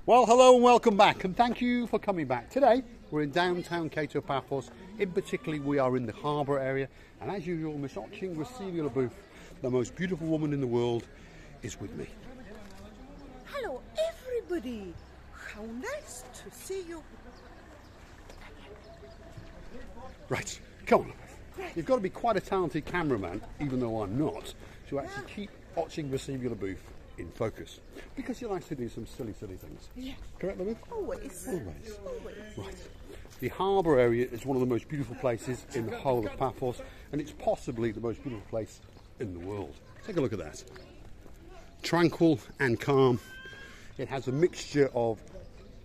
Well, hello and welcome back, and thank you for coming back. Today, we're in downtown Cato Paphos. In particular, we are in the harbour area, and as usual, Miss Oching Receivula Booth, the most beautiful woman in the world, is with me. Hello, everybody. How nice to see you. Right, come on. You've got to be quite a talented cameraman, even though I'm not, to actually keep Oching Receivula Booth in focus, because you like to do some silly things. Yeah. Correct, Louise? Always. Always. Always. Right. The harbour area is one of the most beautiful places in the whole of Paphos, and it's possibly the most beautiful place in the world. Take a look at that. Tranquil and calm. It has a mixture of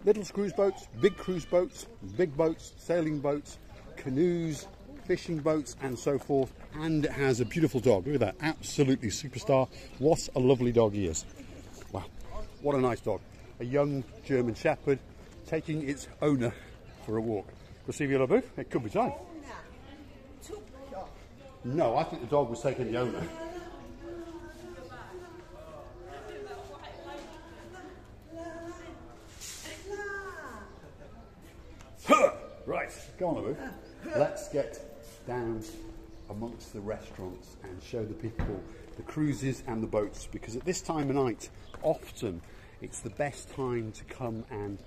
little cruise boats, big boats, sailing boats, canoes, fishing boats and so forth, and it has a beautiful dog. Look at that, absolutely superstar. What a lovely dog he is. Wow, what a nice dog. A young German Shepherd taking its owner for a walk. Receivula Booth, it could be time. No, I think the dog was taking the owner. Right, go on, Booth. Let's get down amongst the restaurants and show the people the cruises and the boats, because at this time of night often it's the best time to come and,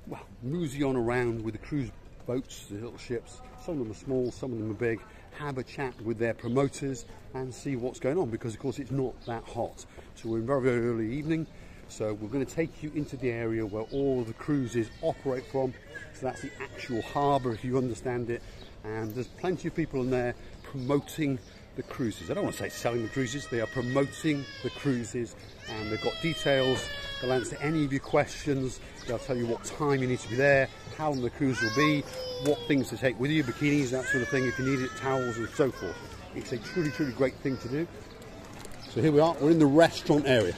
well, mosey on around with the cruise boats, the little ships. Some of them are small, some of them are big. Have a chat with their promoters and see what's going on, because of course it's not that hot. So we're in very early evening, so we're going to take you into the area where all of the cruises operate from. So that's the actual harbour, if you understand it. And there's plenty of people in there promoting the cruises. I don't want to say selling the cruises, they are promoting the cruises, and they've got details. They'll answer any of your questions. They'll tell you what time you need to be there, how long the cruise will be, what things to take with you, bikinis, that sort of thing, if you need it, towels and so forth. It's a truly great thing to do. So here we are, we're in the restaurant area.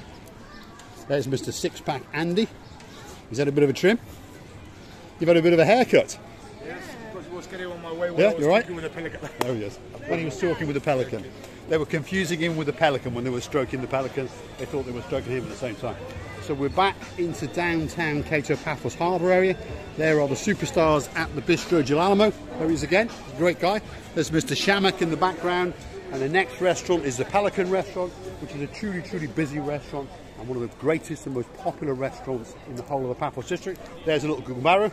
There's Mr. Six-Pack Andy. He's had a bit of a trim. You've had a bit of a haircut. Was getting on my way when yeah, I was you're right. talking with a pelican. Oh yes, when he was talking with the pelican. They were confusing him with the pelican when they were stroking the pelican. They thought they were stroking him at the same time. So we're back into downtown Cato Paphos Harbour area. There are the superstars at the Bistro Girolamo. There he is again, great guy. There's Mr. Shamak in the background. And the next restaurant is the Pelican restaurant, which is a truly busy restaurant and one of the greatest and most popular restaurants in the whole of the Paphos district. There's a little Gumbaru.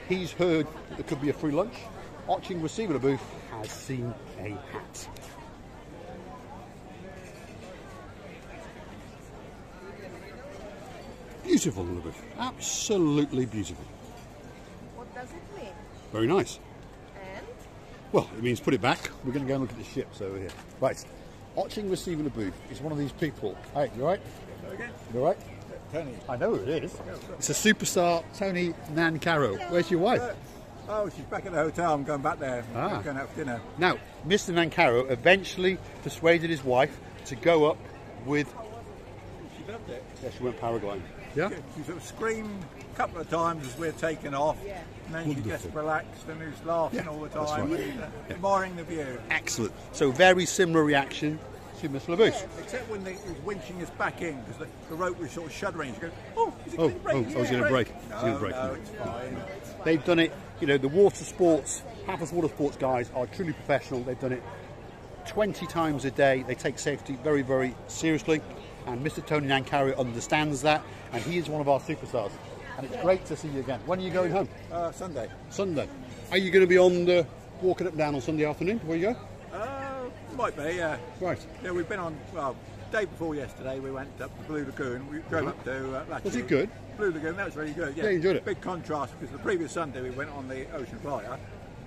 He's heard that there could be a free lunch. Oching Receivula Booth has seen a hat. Beautiful, little booth. Absolutely beautiful. What does it mean? Very nice. And? Well, it means put it back. We're going to go and look at the ships over here. Right. Oching Receivula Booth is one of these people. Hey, you alright? You alright? Tony. I know who it is. It's a superstar, Tony Nancaro. Where's your wife? Oh, she's back at the hotel. I'm going back there. I'm going out for dinner. Now, Mr. Nancaro eventually persuaded his wife to go up with... She loved it. Yeah, she went paragliding. Yeah? She sort of screamed a couple of times as we're taking off. Yeah. And then Wonderful. she just relaxed and was laughing all the that's time. right. And, admiring the view. Excellent. So very similar reaction to Miss LaBouche. Except when he was winching us back in, because the rope was sort of shuddering. She goes, oh, is it Oh, going to break? I was going to break. No, it's fine. They've done it, you know, the water sports, Paphos water sports guys are truly professional. They've done it 20 times a day. They take safety very seriously. And Mr. Tony Nancaro understands that. And he is one of our superstars. And it's great to see you again. When are you going home? Sunday. Sunday. Are you going to be on the walking up and down on Sunday afternoon before you go? Might be, yeah. Right. Yeah, we've been on, well, day before yesterday we went up to Blue Lagoon. We drove up to Was it good? Blue Lagoon, that was really good. Yeah, you enjoyed it? Big contrast, because the previous Sunday we went on the Ocean Flyer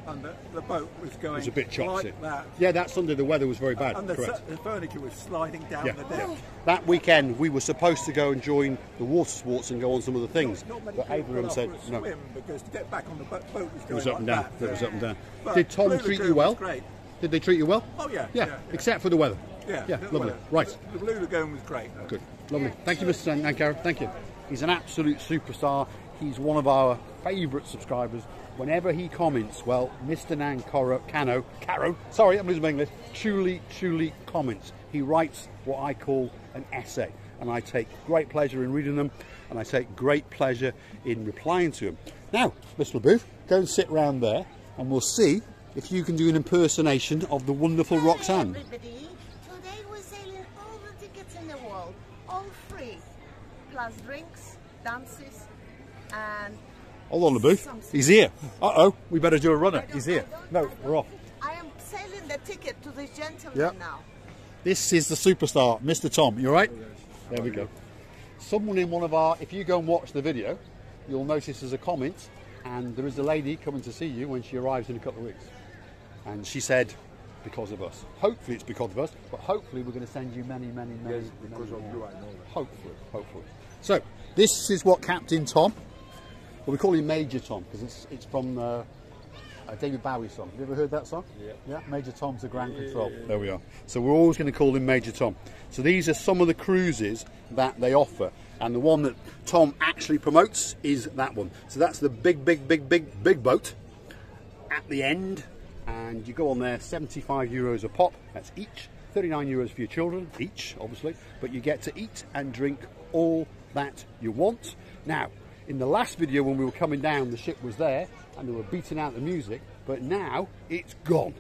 and the boat was going It was a bit choppy. like that. Yeah, that Sunday the weather was very bad. And correct. the furniture was sliding down the deck. That weekend we were supposed to go and join the water sports and go on some of the things, Not many but people Abraham got said off for a no. swim, because to get back on the boat was going It was up and like down. that. It was up and down. But Did Tom Blue treat you Lagoon well? was great. Did they treat you well? Oh yeah. Yeah, except for the weather. Yeah, Yeah, the lovely. weather. Right. The Blue Lagoon was great. Good. Lovely. Thank you, Mr. Nancaro. Thank you. He's an absolute superstar. He's one of our favourite subscribers. Whenever he comments, well, Mr. Caro, sorry, I'm losing my English, truly comments. He writes what I call an essay. and I take great pleasure in reading them, and I take great pleasure in replying to them. Now, Mr. LeBooth, go and sit round there, and we'll see if you can do an impersonation of the wonderful Roxanne. Everybody, today we're selling all the tickets in the world, all free, plus drinks, dances, and Hold on, LeBooth. He's here. Uh-oh, we better do a runner. He's here. No, we're off. I am selling the ticket to this gentleman now. This is the superstar, Mr. Tom. You all right? There we go. Someone in one of our, if you go and watch the video, you'll notice there's a comment, and there is a lady coming to see you when she arrives in a couple of weeks. And she said, because of us. Hopefully it's because of us, but hopefully we're going to send you many, many, many. Yes, because of you, I know that. Hopefully, hopefully. So, this is what Captain Tom, well, we call him Major Tom, because it's from a David Bowie song. Have you ever heard that song? Yeah. Yeah, Major Tom's the Ground Control. There we are. So we're always going to call him Major Tom. So these are some of the cruises that they offer. And the one that Tom actually promotes is that one. So that's the big boat at the end. And you go on there, 75 euros a pop, that's each. 39 euros for your children, each, obviously. But you get to eat and drink all that you want. Now, in the last video when we were coming down, the ship was there and they were beating out the music, but now it's gone.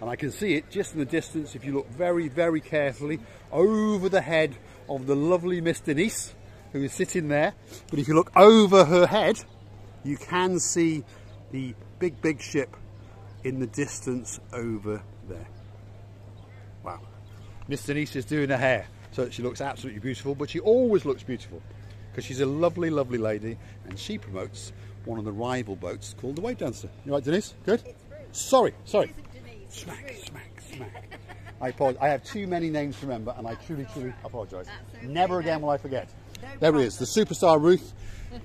And I can see it just in the distance if you look very, very carefully over the head of the lovely Miss Denise, who is sitting there. But if you look over her head, you can see the big ship in the distance over there. Wow. Miss Denise is doing her hair, so she looks absolutely beautiful, but she always looks beautiful because she's a lovely, lovely lady, and she promotes one of the rival boats called the Wave Dancer. You right, Denise? Good? Sorry. Smack. I apologize. I have too many names to remember, and I truly apologise. Never again will I forget. There it is, the superstar Ruth,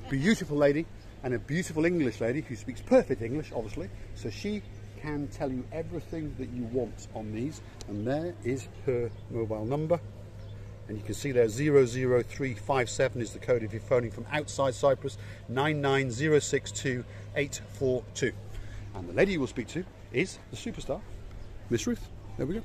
beautiful lady, and a beautiful English lady who speaks perfect English, obviously, so she can tell you everything that you want on these. And there is her mobile number, and you can see there 00357 is the code if you're phoning from outside Cyprus, 99062 and the lady you will speak to is the superstar Miss Ruth. There we go.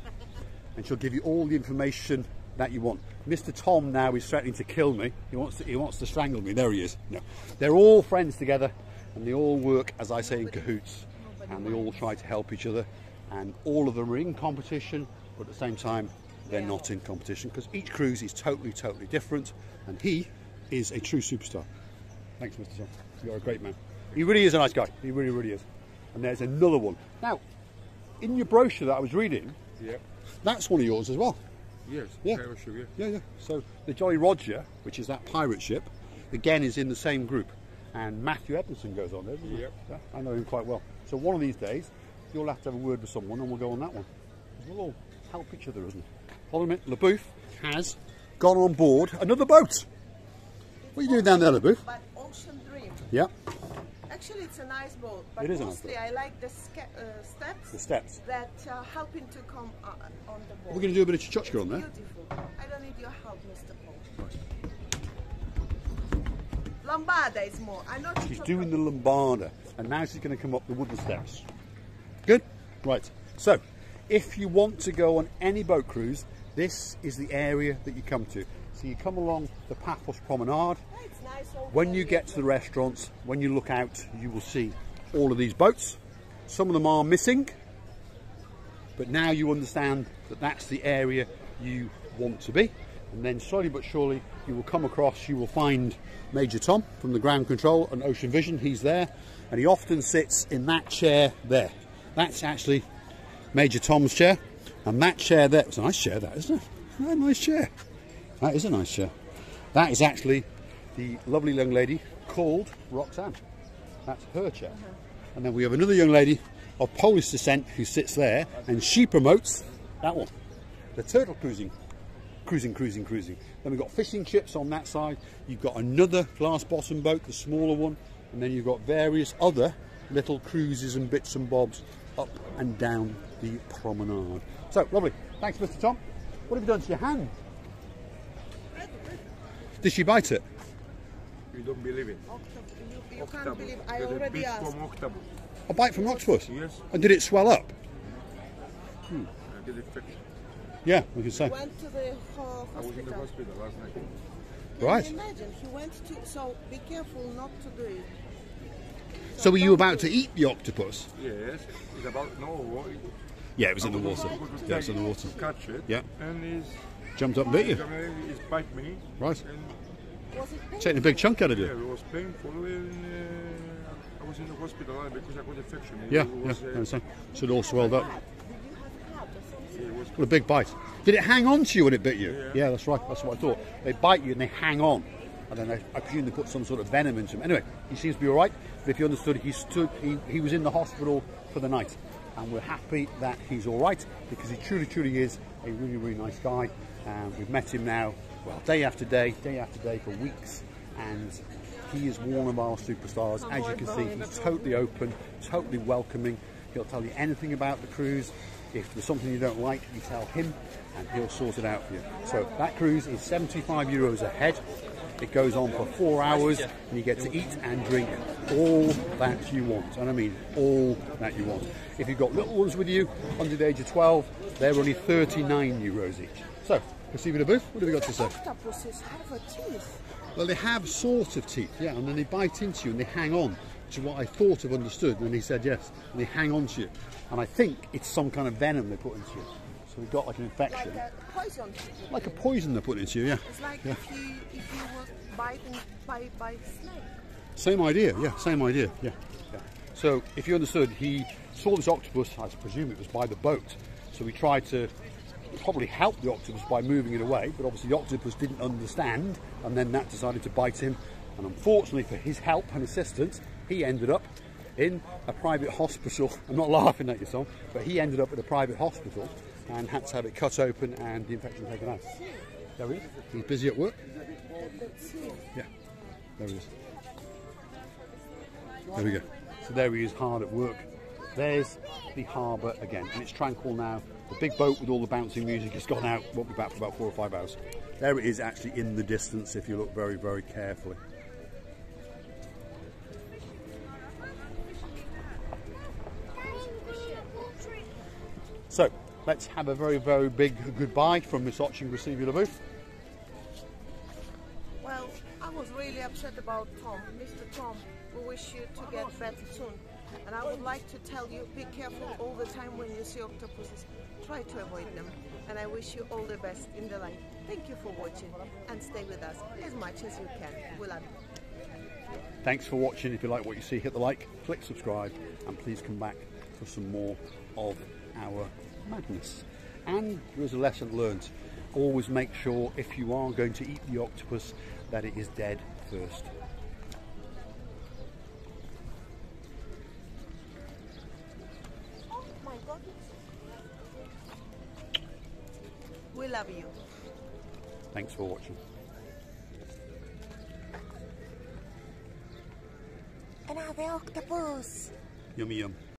And she'll give you all the information that you want. Mr. Tom now is threatening to kill me. He wants to strangle me. There he is. No, they're all friends together, and they all work, as I say, in cahoots, and they all try to help each other, and all of them are in competition, but at the same time they're not in competition, because each cruise is totally different, and he is a true superstar. Thanks, Mr. Tom. You're a great man. He really is a nice guy. He really is. And there's another one. Now, in your brochure that I was reading, that's one of yours as well. Yes, yeah. So the Jolly Roger, which is that pirate ship, again is in the same group, and Matthew Edmondson goes on there, doesn't he? Yeah, I know him quite well. So one of these days you'll have to have a word with someone, and we'll go on that one. We'll all help each other, isn't it? Hold on a minute. LeBooth has gone on board another boat. What are you doing down there, LeBooth? But Ocean Dream. Yeah. Actually, it's a nice boat, but it is mostly a nice boat. I like the steps. The steps That are helping to come on the boat. We're going to do a bit of chuchka on there. Beautiful. I don't need your help, Mr. Paul. Lambada is more. I know she's doing the lambada, and now she's going to come up the wooden steps. Good? Right. So, if you want to go on any boat cruise, this is the area that you come to. So you come along the Paphos Promenade. It's nice. When you get to the restaurants, when you look out, you will see all of these boats. Some of them are missing, but now you understand that that's the area you want to be. And then slowly but surely you will come across, you will find Major Tom from the Ground Control and Ocean Vision. He's there, and he often sits in that chair there. That's actually Major Tom's chair, and that chair there, it's a nice chair that, isn't it? A nice chair. That is a nice chair. That is actually the lovely young lady called Roxanne. That's her chair. And then we have another young lady of Polish descent who sits there, and she promotes that one, the turtle cruising. Then we've got fishing ships on that side. You've got another glass bottom boat, the smaller one, and then you've got various other little cruises and bits and bobs up and down the promenade. So lovely. Thanks, Mr. Tom. What have you done to your hand? Did she bite it? You don't believe it. You can't believe I already asked. A bite from octopus? Yes. And did it swell up? I did it fix. Yeah, we can say. Went to the I was in the hospital. hospital last night. Right. Can you imagine? He went to. So be careful not to do it. So were you about to eat the octopus? Yes, it's about Yeah, it was in the water. Yeah, it was in the water. Catch it. Yeah. And he's Jumped up and bit you. he's bite me. Right. And Was it painful? Taking a big chunk out of yeah, you. it was painful. And, I was in the hospital because I got infection. Yeah, It was, yeah. So it all swelled up. Did you have cut or something? it was What a big bite. Did it hang on to you when it bit you? Yeah. Yeah, that's right. That's what I thought. They bite you and they hang on. And then I presume they put some sort of venom into him. Anyway, he seems to be all right. But if you understood, he was in the hospital for the night. And we're happy that he's all right because he truly, truly is a really, really nice guy. And we've met him now, well, day after day for weeks. And he is one of our superstars. As you can see, he's totally open, totally welcoming. He'll tell you anything about the cruise. If there's something you don't like, you tell him and he'll sort it out for you. So that cruise is €75 a head. It goes on for 4 hours and you get to eat and drink all that you want. And I mean all that you want. If you've got little ones with you under the age of 12, they're only €39 each. So, Christina Booth, what have you got to say? Octopuses have a teeth. Well, they have sort of teeth, yeah, and then they bite into you and they hang on, which is what I thought of understood. And then he said yes, and they hang on to you. And I think it's some kind of venom they put into you. So we've got like an infection. Like a poison. Like a poison they put into you, yeah. It's like Yeah. if you were bitten by snake. Same idea, yeah, same idea, yeah. So if you understood, he saw this octopus, I presume it was by the boat, so we tried to probably help the octopus by moving it away, but obviously the octopus didn't understand, and then that decided to bite him, and unfortunately for his help and assistance, he ended up in a private hospital. I'm not laughing at you, Tom, but he ended up in a private hospital and had to have it cut open and the infection taken out. There he is. He's busy at work. Yeah, there he is. There we go. So there he is, hard at work. There's the harbour again, and it's tranquil now. The big boat with all the bouncing music has gone out. Won't be back for about 4 or 5 hours. There it is, actually in the distance, if you look very, very carefully. So let's have a very, very big goodbye from Miss Oching Receiver Booth. Well, I was really upset about Tom. Mr. Tom, we wish you to get better soon. And I would like to tell you, be careful all the time when you see octopuses. Try to avoid them. And I wish you all the best in the life. Thank you for watching and stay with us as much as you can. We love you. Thanks for watching. If you like what you see, hit the like, click subscribe, and please come back for some more of our madness. And there is a lesson learned. Always make sure if you are going to eat the octopus that it is dead first. Oh my God. We love you. Thanks for watching. Another octopus. Yummy yum.